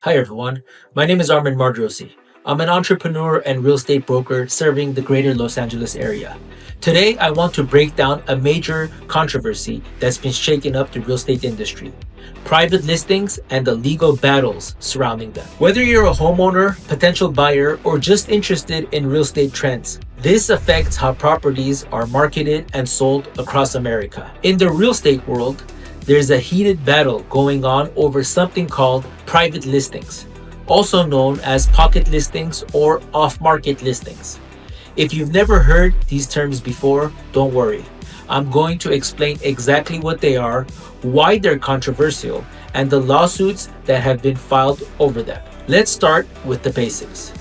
Hi everyone, my name is Armin Mardrosi. I'm an entrepreneur and real estate broker serving the greater Los Angeles area. Today, I want to break down a major controversy that's been shaking up the real estate industry: private listings and the legal battles surrounding them. Whether you're a homeowner, potential buyer, or just interested in real estate trends, this affects how properties are marketed and sold across America. In the real estate world, there's a heated battle going on over something called private listings, also known as pocket listings or off-market listings. If you've never heard these terms before, don't worry. I'm going to explain exactly what they are, why they're controversial, and the lawsuits that have been filed over them. Let's start with the basics.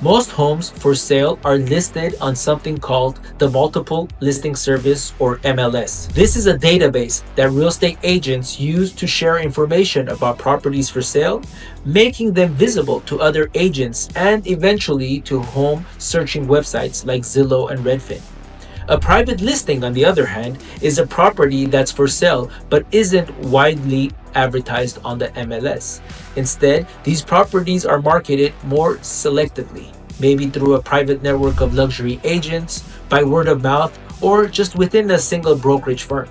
Most homes for sale are listed on something called the Multiple Listing Service or MLS. This is a database that real estate agents use to share information about properties for sale, making them visible to other agents and eventually to home searching websites like Zillow and Redfin. A private listing, on the other hand, is a property that's for sale but isn't widely advertised on the MLS. Instead, these properties are marketed more selectively, maybe through a private network of luxury agents, by word of mouth, or just within a single brokerage firm.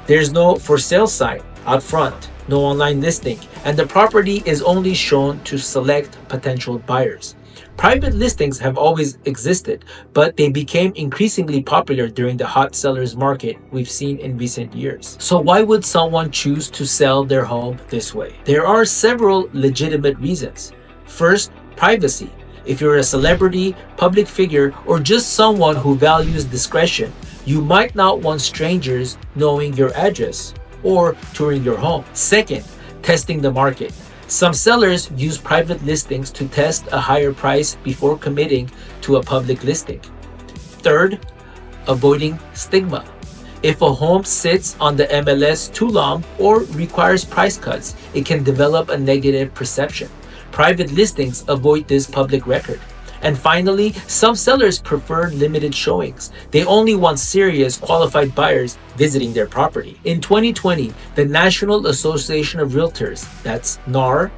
There's no for sale sign out front, no online listing, and the property is only shown to select potential buyers. Private listings have always existed, but they became increasingly popular during the hot sellers market we've seen in recent years. So why would someone choose to sell their home this way? There are several legitimate reasons. First, privacy. If you're a celebrity, public figure, or just someone who values discretion, you might not want strangers knowing your address or touring your home. Second, testing the market. Some sellers use private listings to test a higher price before committing to a public listing. Third, avoiding stigma. If a home sits on the MLS too long or requires price cuts, it can develop a negative perception. Private listings avoid this public record. And finally, some sellers prefer limited showings. They only want serious, qualified buyers visiting their property. In 2020, the National Association of Realtors, that's NAR,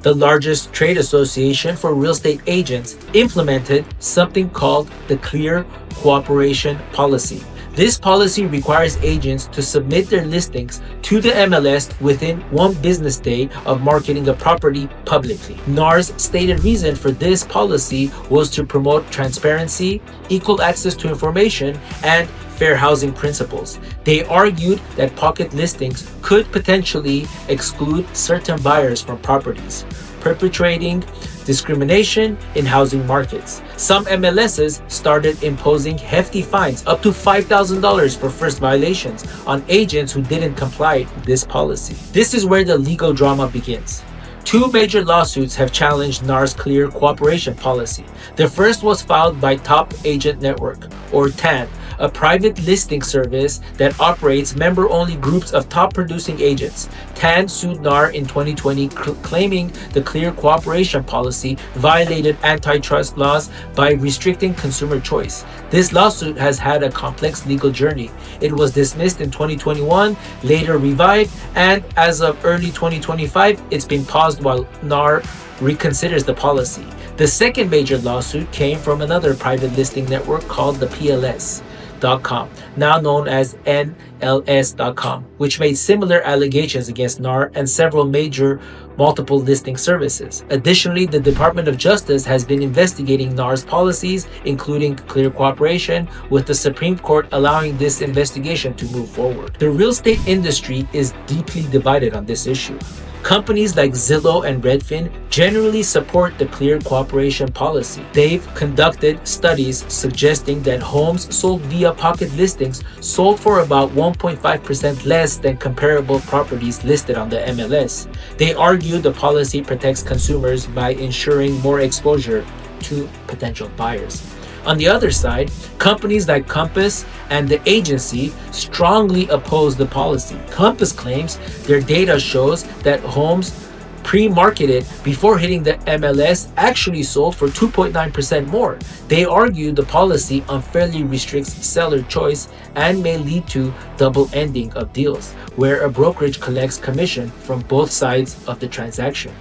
the largest trade association for real estate agents, implemented something called the Clear Cooperation Policy. This policy requires agents to submit their listings to the MLS within 1 business day of marketing a property publicly. NAR's stated reason for this policy was to promote transparency, equal access to information, and fair housing principles. They argued that pocket listings could potentially exclude certain buyers from properties, perpetrating discrimination in housing markets. Some MLSs started imposing hefty fines up to $5,000 for first violations on agents who didn't comply with this policy. This is where the legal drama begins. 2 major lawsuits have challenged NAR's Clear Cooperation Policy. The first was filed by Top Agent Network, or TAN, a private listing service that operates member-only groups of top producing agents. TAN sued NAR in 2020, claiming the Clear Cooperation Policy violated antitrust laws by restricting consumer choice. This lawsuit has had a complex legal journey. It was dismissed in 2021, later revived, and as of early 2025, it's been paused while NAR reconsiders the policy. The second major lawsuit came from another private listing network called the PLS.com, now known as NLS.com, which made similar allegations against NAR and several major multiple listing services. Additionally, the Department of Justice has been investigating NAR's policies, including Clear Cooperation, with the Supreme Court allowing this investigation to move forward. The real estate industry is deeply divided on this issue. Companies like Zillow and Redfin generally support the Clear Cooperation Policy. They've conducted studies suggesting that homes sold via pocket listings sold for about 1.5% less than comparable properties listed on the MLS. They argue the policy protects consumers by ensuring more exposure to potential buyers. On the other side, companies like Compass and the agency strongly oppose the policy. Compass claims their data shows that homes pre-marketed before hitting the MLS actually sold for 2.9% more. They argue the policy unfairly restricts seller choice and may lead to double ending of deals, where a brokerage collects commission from both sides of the transaction.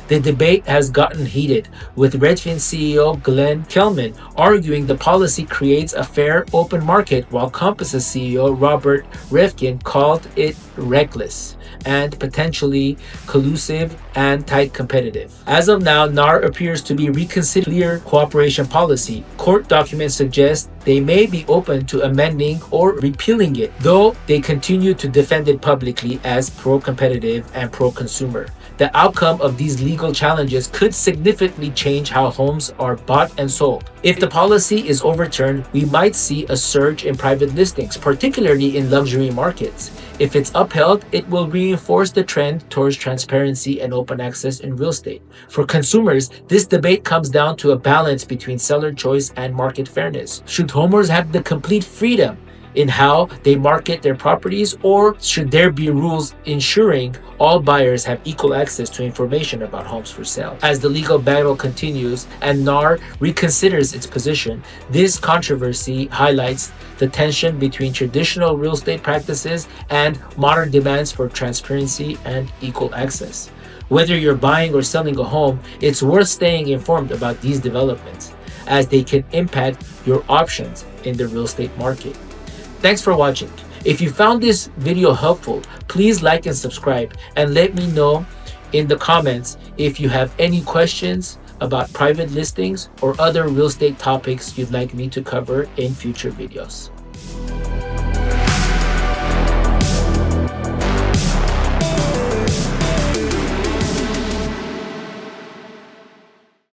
The debate has gotten heated, with Redfin CEO Glenn Kelman arguing the policy creates a fair, open market, while Compass's CEO Robert Rifkin called it reckless and potentially collusive and tight competitive. As of now, NAR appears to be reconsidering clear cooperation policy. Court documents suggest they may be open to amending or repealing it, though they continue to defend it publicly as pro-competitive and pro-consumer. The outcome of these legal challenges could significantly change how homes are bought and sold. If the policy is overturned, we might see a surge in private listings, particularly in luxury markets. If it's upheld, it will reinforce the trend towards transparency and open access in real estate. For consumers, this debate comes down to a balance between seller choice and market fairness. Should homeowners have the complete freedom in how they market their properties, or should there be rules ensuring all buyers have equal access to information about homes for sale? As the legal battle continues and NAR reconsiders its position, this controversy highlights the tension between traditional real estate practices and modern demands for transparency and equal access. Whether you're buying or selling a home, it's worth staying informed about these developments, as they can impact your options in the real estate market. Thanks for watching. If you found this video helpful, please like and subscribe, and let me know in the comments if you have any questions about private listings or other real estate topics you'd like me to cover in future videos.